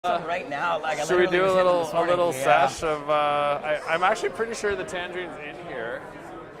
Right now, like should we do a little sesh of? I'm actually pretty sure the tangerine's in here.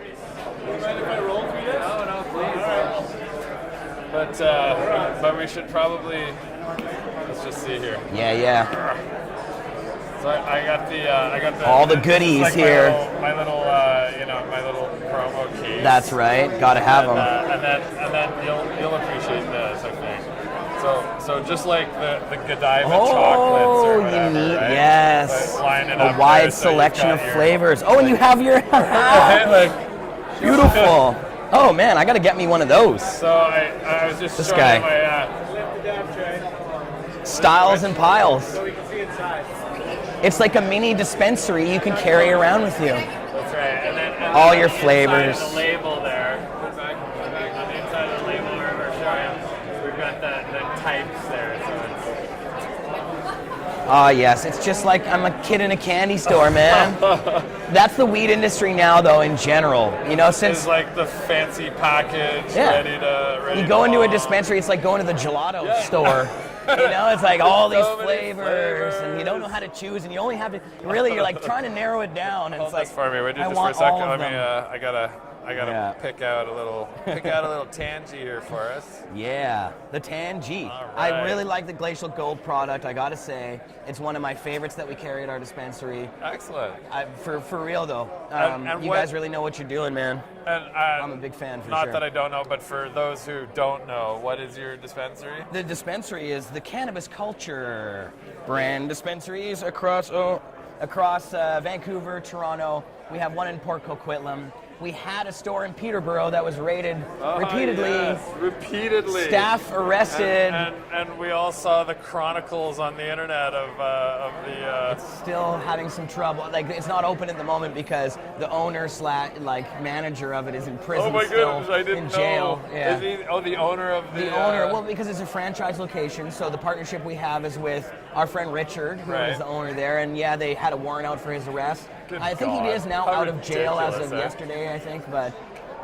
Do you mind if I roll through this? No, please. But we should probably. Let's just see here. Yeah. So I got the all the goodies like here. My little promo case. That's right. Gotta have them. And then you'll appreciate this, I think. So just like the Godiva chocolates or whatever, neat. right? Yes. So line it a up wide there, so selection of your, flavors. Oh, and you have your beautiful. Oh man, I gotta get me one of those. So I was just this showing guy. My Lift it down, Trey. Styles and piles. So we can see inside. It's like a mini dispensary you can carry around with you. That's right. And then all on your the flavors. inside of the label there. On the inside of the label where we're showing, we've got the types there. So Oh yes, it's just like I'm a kid in a candy store, man. That's the weed industry now, though, in general. You know, since it's like the fancy package, Yeah. ready to. you go into a dispensary, it's like going to the gelato store. You know, it's like all these So many flavors, and you don't know how to choose, and you only have to. Really, you're like trying to narrow it down, and Hold it's like this for me. Would you I just for a want second? all of Let me. them. I gotta Yeah. pick out a little tangy here for us. Yeah, the Tangy. All I right. really like the Glacial Gold product. I gotta say, it's one of my favorites that we carry at our dispensary. Excellent. For real though, And you what- guys really know what you're doing, man. And I'm a big fan for Not sure. that I don't know, but for those who don't know, what is your dispensary? The dispensary is the Cannabis Culture brand dispensaries across Vancouver, Toronto. We have one in Port Coquitlam. We had a store in Peterborough that was raided repeatedly. Yes, repeatedly. Staff arrested. And we all saw the chronicles on the internet of the. Still having some trouble. Like, it's not open at the moment because the owner manager of it is in prison. Oh my still goodness! I didn't in jail. know. Yeah. Is he? Oh, the owner of the. The owner, well, because it's a franchise location, so the partnership we have is with our friend Richard, who Right. is the owner there, and yeah, they had a warrant out for his arrest. Good I think God. he is now How out of jail as of ridiculous, eh? yesterday, I think, but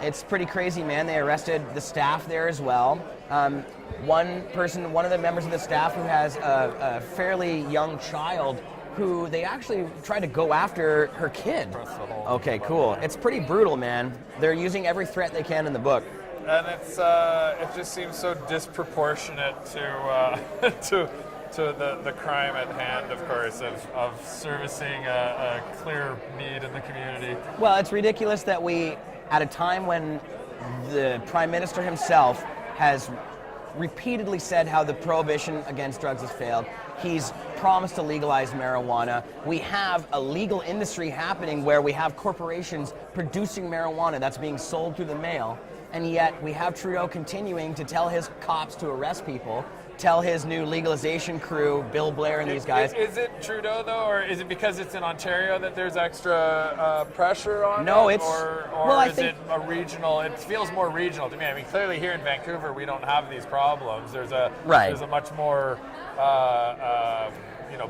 it's pretty crazy, man. They arrested the staff there as well. One of the members of the staff who has a fairly young child who they actually tried to go after her kid. Okay, cool. It's pretty brutal, man. They're using every threat they can in the book. And it just seems so disproportionate to the crime at hand, of course, of servicing a clear need in the community. Well, it's ridiculous that we, at a time when the Prime Minister himself has repeatedly said how the prohibition against drugs has failed, he's promised to legalize marijuana. We have a legal industry happening where we have corporations producing marijuana that's being sold through the mail, and yet we have Trudeau continuing to tell his cops to arrest people, tell his new legalization crew, Bill Blair and these guys. Is it Trudeau, though, or is it because it's in Ontario that there's extra pressure on No, it? it's- Or well, I is think- it a regional? It feels more regional to me. I mean, clearly here in Vancouver, we don't have these problems. There's a much more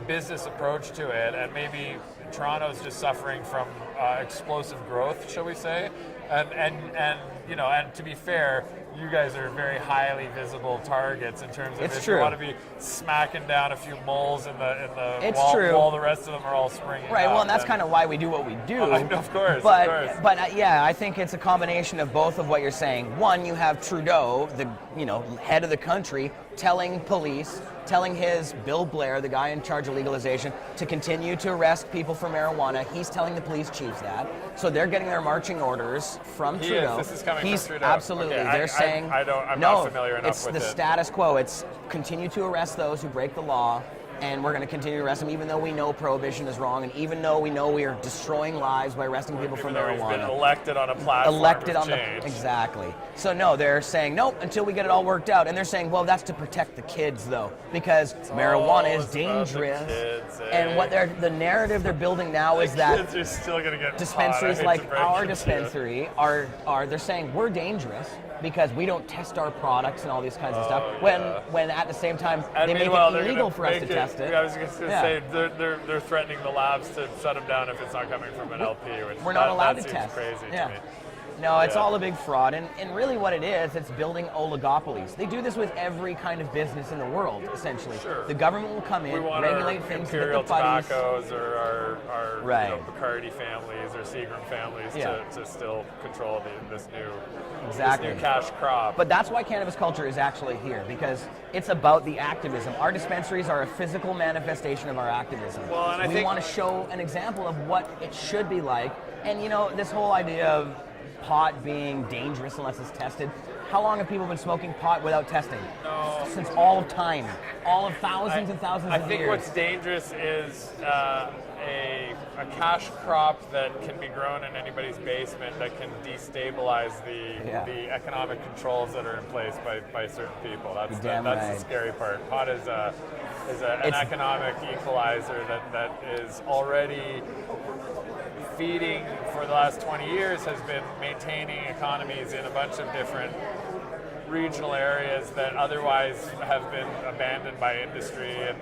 business approach to it, and maybe Toronto's just suffering from explosive growth, shall we say? And to be fair, you guys are very highly visible targets in terms of It's if true. you want to be smacking down a few moles in the It's wall, true. while the rest of them are all springing Right, well, up, and that's then- kind of why we do what we do. Of course, But, of course. yeah, I think it's a combination of both of what you're saying. One, you have Trudeau, the head of the country, telling police, telling his Bill Blair, the guy in charge of legalization, to continue to arrest people for marijuana. He's telling the police chiefs that. So they're getting their marching orders from He Trudeau. is. This is coming from Trudeau. Absolutely. Okay, They're saying I'm no, not familiar enough it's with the it. status quo. It's continue to arrest those who break the law, and we're going to continue to arrest them even though we know prohibition is wrong, and even though we know we are destroying lives by arresting people for Even though he's been marijuana. elected on a platform Elected of on change. exactly. So no, they're saying nope until we get it all worked out, and they're saying, well, that's to protect the kids though, because marijuana is It's about the dangerous. kids, eh? And what the narrative they're building now is that Kids are still going to get dispensaries caught. I hate to like break our it to you. dispensary are they're saying we're dangerous because we don't test our products and all these kinds of stuff. yeah. When at the same time And they make meanwhile, it they're illegal gonna for us make to test it. I was just going to Yeah. say they're threatening the labs to shut them down if it's not coming from an LP. Which We're not allowed that to seems test. Crazy Yeah. to me. No, it's Yeah. all a big fraud. And really what it is, it's building oligopolies. They do this with every kind of business in the world, essentially. Sure. The government will come We in, want regulate our things, Imperial hit the buddies. Tobaccos or our Right. Bacardi families or Seagram families Yeah. to still control this Exactly. new cash crop. But that's why cannabis culture is actually here, because it's about the activism. Our dispensaries are a physical manifestation of our activism. Well, and I we think- want to show an example of what it should be like. And this whole idea of pot being dangerous unless it's tested. How long have people been smoking pot without testing? No. Since all of time. All of thousands and thousands I of think years. what's dangerous is a cash crop that can be grown in anybody's basement that can destabilize Yeah. the economic controls that are in place by certain people. That's You're damn that's right. the scary part. Pot is an It's- economic equalizer that is already feeding for the last 20 years, has been maintaining economies in a bunch of different regional areas that otherwise have been abandoned by industry and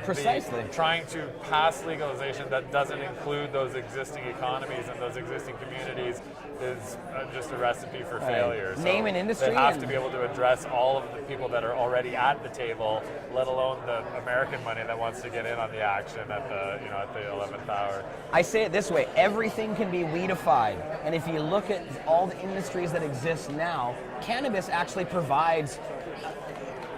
precisely. trying to pass legalization that doesn't include those existing economies and those existing communities is just a recipe for failure. So Name an industry they have and- to be able to address all of the people that are already at the table, let alone the American money that wants to get in on the action at the 11th hour. I say it this way, everything can be weedified. And if you look at all the industries that exist now, cannabis actually provides,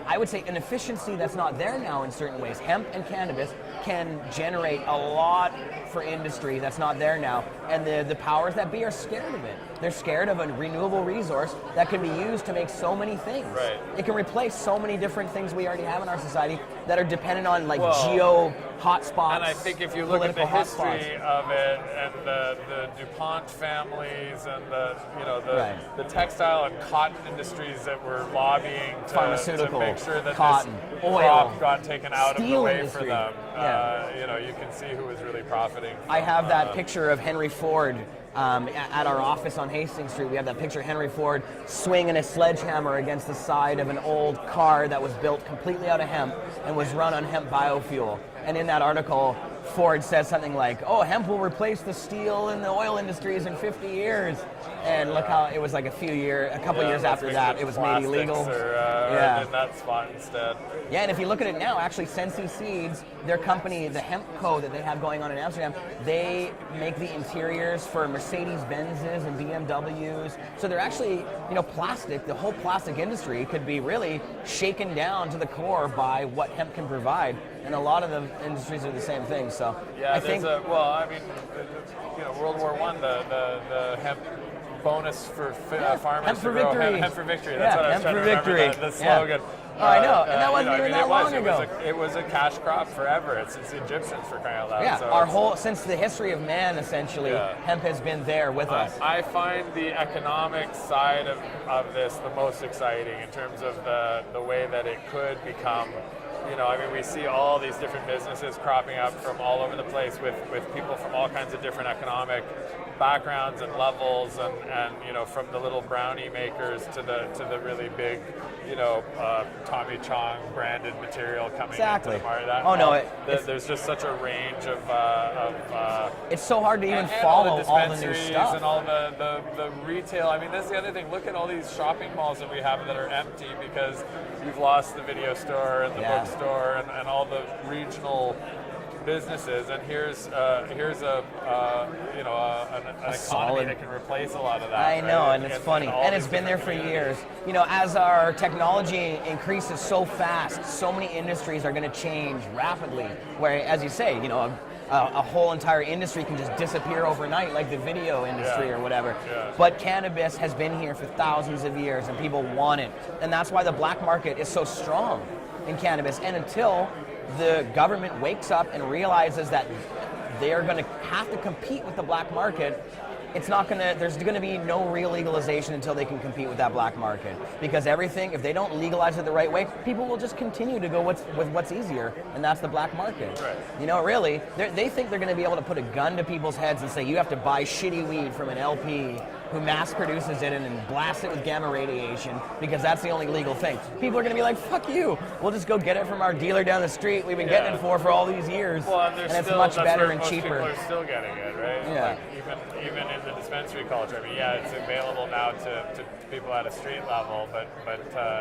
I would say, an efficiency that's not there now in certain ways. Hemp and cannabis can generate a lot for industry that's not there now. And the powers that be are scared of it. They're scared of a renewable resource that can be used to make so many things. Right. It can replace so many different things we already have in our society that are dependent on Well, geo hotspots. And I think if you look at the political history of it and the DuPont families and Right. the textile and cotton industries that were lobbying to Pharmaceutical, make sure that cotton, this oil, crop got taken out of the steel way industry. for them, Yeah. you can see who was really profiting. I have from, that picture of Henry Ford at our office on Hastings Street. We have that picture of Henry Ford swinging a sledgehammer against the side of an old car that was built completely out of hemp and was run on hemp biofuel. And in that article, Ford says something like, "Oh, hemp will replace the steel and the oil industries in 50 years." And look how it was like a couple years after that, it was made illegal. Or in that spot instead. Yeah, and if you look at it now, actually, Sensi Seeds, their company, the hemp co that they have going on in Amsterdam, they make the interiors for Mercedes-Benzes and BMWs. So they're actually, plastic, the whole plastic industry could be really shaken down to the core by what hemp can provide. And a lot of the industries are the same thing. So Yeah, I think World War I, the hemp bonus for farmers Hemp to for grow victory. Hemp for victory. Yeah, That's what I was hemp trying to for remember. victory. The slogan. Oh, I know, and that wasn't even that long ago. It was a cash crop forever. It's Egyptians for crying out loud. Yeah, So since the history of man, essentially, Yeah. hemp has been there with us. I find the economic side of this the most exciting in terms of the way that it could become. We see all these different businesses cropping up from all over the place with people from all kinds of different economic backgrounds and levels, and from the little brownie makers to the really big, Tommy Chong branded material coming Exactly. into the market. There's just such a range of It's so hard to even and follow all the all the new dispensaries stuff. and all the retail. I mean, that's the other thing. Look at all these shopping malls that we have that are empty because we've lost the video store and the Yeah. bookstore and all the regional businesses. And here's an economy solid- that can replace a lot of that. I know, right? and it's funny, all and it's these been there different for communities. years. As our technology increases so fast, so many industries are going to change rapidly. Where, as you say, a whole entire industry can just disappear overnight, like the video industry Yeah. or whatever. Yeah. But cannabis has been here for thousands of years, and people want it, and that's why the black market is so strong in cannabis. And until the government wakes up and realizes that they are going to have to compete with the black market, there's going to be no real legalization until they can compete with that black market. Because everything, if they don't legalize it the right way, people will just continue to go with what's easier, and that's the black market. Right. Really, they think they're going to be able to put a gun to people's heads and say, you have to buy shitty weed from an LP who mass produces it and then blasts it with gamma radiation because that's the only legal thing. People are going to be like, fuck you. We'll just go get it from our dealer down the street. We've been getting it for all these years. Well, and it's much better and cheaper. People are still getting it, right? Yeah. Like even in the dispensary culture. I mean, yeah, it's available now to people at a street level, but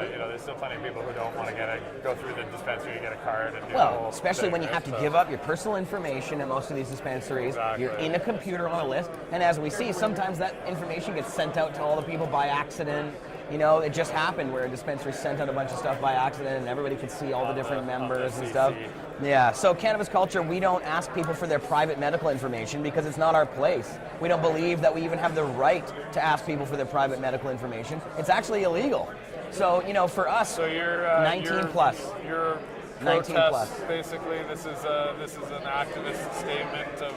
you know, there's still plenty of people who don't want to go through the dispensary to get a card and do the whole especially thing, when you have to give up your personal information at most of these dispensaries. Exactly. You're in a computer on a list, and as we see, sometimes that information gets sent out to all the people by accident. You know, it just happened where a dispensary sent out a bunch of stuff by accident and everybody could see all the different members and stuff. Yeah, so cannabis culture, we don't ask people for their private medical information because it's not our place. We don't believe that we even have the right to ask people for their private medical information. It's actually illegal. So, you know, for us, so you're 19 plus. You're 19 protest, plus. basically. This is an activist statement of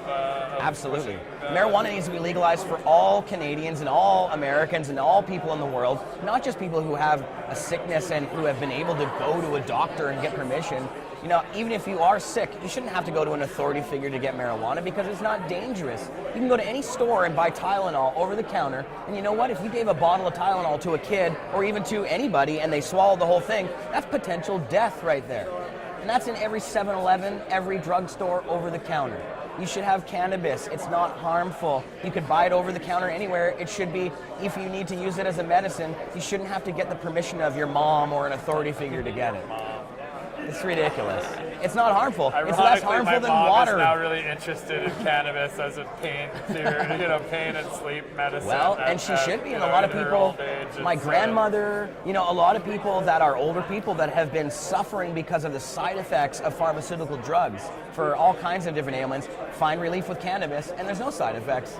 Absolutely. pushing, Marijuana needs to be legalized for all Canadians and all Americans and all people in the world, not just people who have a sickness and who have been able to go to a doctor and get permission. You know, even if you are sick, you shouldn't have to go to an authority figure to get marijuana because it's not dangerous. You can go to any store and buy Tylenol over the counter, and you know what? If you gave a bottle of Tylenol to a kid or even to anybody and they swallowed the whole thing, that's potential death right there. And that's in every 7-Eleven, every drugstore over the counter. You should have cannabis. It's not harmful. You could buy it over the counter anywhere. It should be, if you need to use it as a medicine, you shouldn't have to get the permission of your mom or an authority figure to get it. It's ridiculous. It's not harmful. It's less harmful than water. My mom is now really interested in cannabis as a pain cure, you know, pain and sleep medicine. Well, and she should be. And a lot of people, my grandmother, you know, a lot of people that are older people that have been suffering because of the side effects of pharmaceutical drugs for all kinds of different ailments find relief with cannabis, and there's no side effects.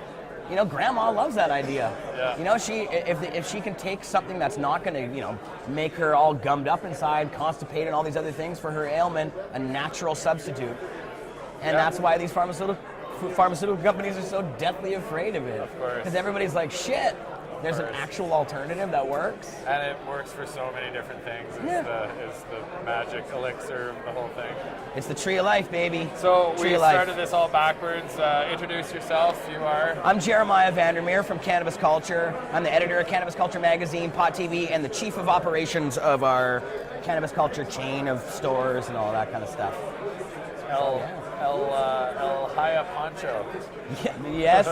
You know, Grandma loves that idea. Yeah. You know, if she can take something that's not going to, you know, make her all gummed up inside, constipated, and all these other things for her ailment, a natural substitute. And that's why these pharmaceutical companies are so deathly afraid of it. Of course. Because everybody's like, shit, there's an actual alternative that works. And it works for so many different things. It's the magic elixir of the whole thing. It's the tree of life, baby. So tree we of life. started this all backwards. Introduce yourself. You are? I'm Jeremiah Vandermeer from Cannabis Culture. I'm the editor of Cannabis Culture Magazine, Pot TV, and the chief of operations of our Cannabis Culture chain of stores and all that kind of stuff. El Haya Pancho. Yes,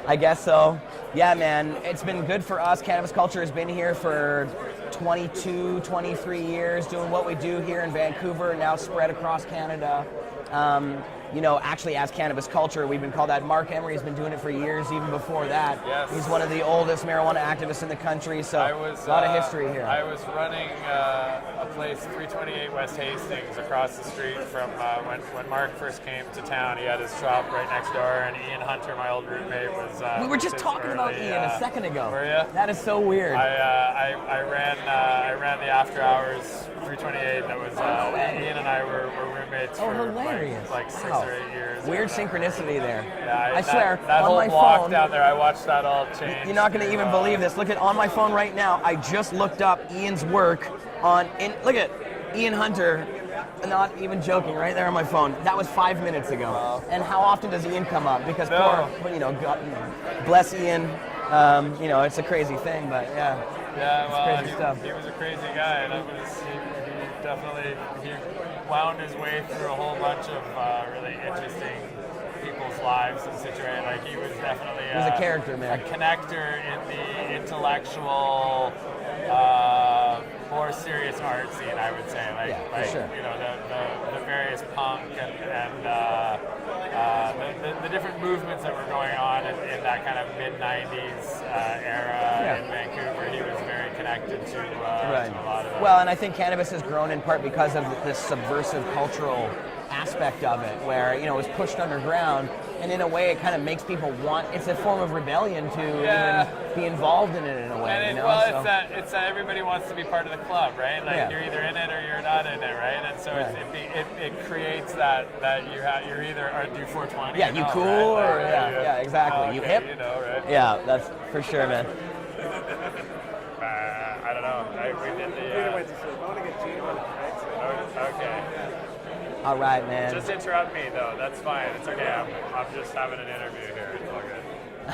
I guess so. Yeah, man, it's been good for us. Cannabis Culture has been here for 22, 23 years, doing what we do here in Vancouver, now spread across Canada. You know, actually, as Cannabis Culture, we've been called that. Mark Emery has been doing it for years, even before that. Yes. He's one of the oldest marijuana activists in the country, so a lot of history here. I was running a place, 328 West Hastings, across the street from when Mark first came to town. He had his shop right next door, and Ian Hunter, my old roommate, was. We were just talking about Ian a second ago. Were you? That is so weird. I ran the after hours 328. That was Ian and I were roommates for hilarious. like 6 Wow. or 8 years. Weird synchronicity there. Yeah, I swear, that on whole my block phone, down there, I watched that all change. you're not going to even believe this. Look at on my phone right now. I just looked up Ian's work look at Ian Hunter. Not even joking, right there on my phone. That was 5 minutes ago. Wow. And how often does Ian come up? Because poor, you know, God, bless Ian. You know, it's a crazy thing, but yeah. Yeah, well, crazy stuff. He was a crazy guy, and he wound his way through a whole bunch of really interesting people's lives and situations. Like he was definitely He was a character, man. a connector in the intellectual, more serious art scene, I would say. For sure. You know, the various punk and the different movements that were going on in that kind of mid-90s era in Vancouver. He was very connected to a lot of it. Well, and I think cannabis has grown in part because of this subversive cultural aspect of it, where, you know, it was pushed underground, and in a way it kind of makes people want, it's a form of rebellion to even be involved in it in a way. And you know? it's that everybody wants to be part of the club, right? Like you're either in it or you're not in it, right? And so it creates that you're either do 420. Yeah, you cool right? or exactly. Okay, You hip? You know, right? Yeah, that's for sure, man. I don't know. We did the. I want to get Gene on it. Okay. All right, man. Just interrupt me though. That's fine. It's okay. I'm just having an interview here. It's all good.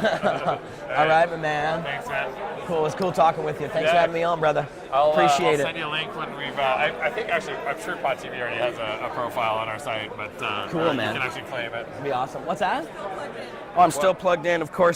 All right, my man. Thanks, man. Cool. It was cool talking with you. Thanks for Yeah. having me on, brother. I'll Appreciate send it. you a link when we've. I think actually, I'm sure Pod TV already has a profile on our site, but Cool, man. You can actually claim it. It'd be awesome. What's that? Oh, I'm still plugged in, of course.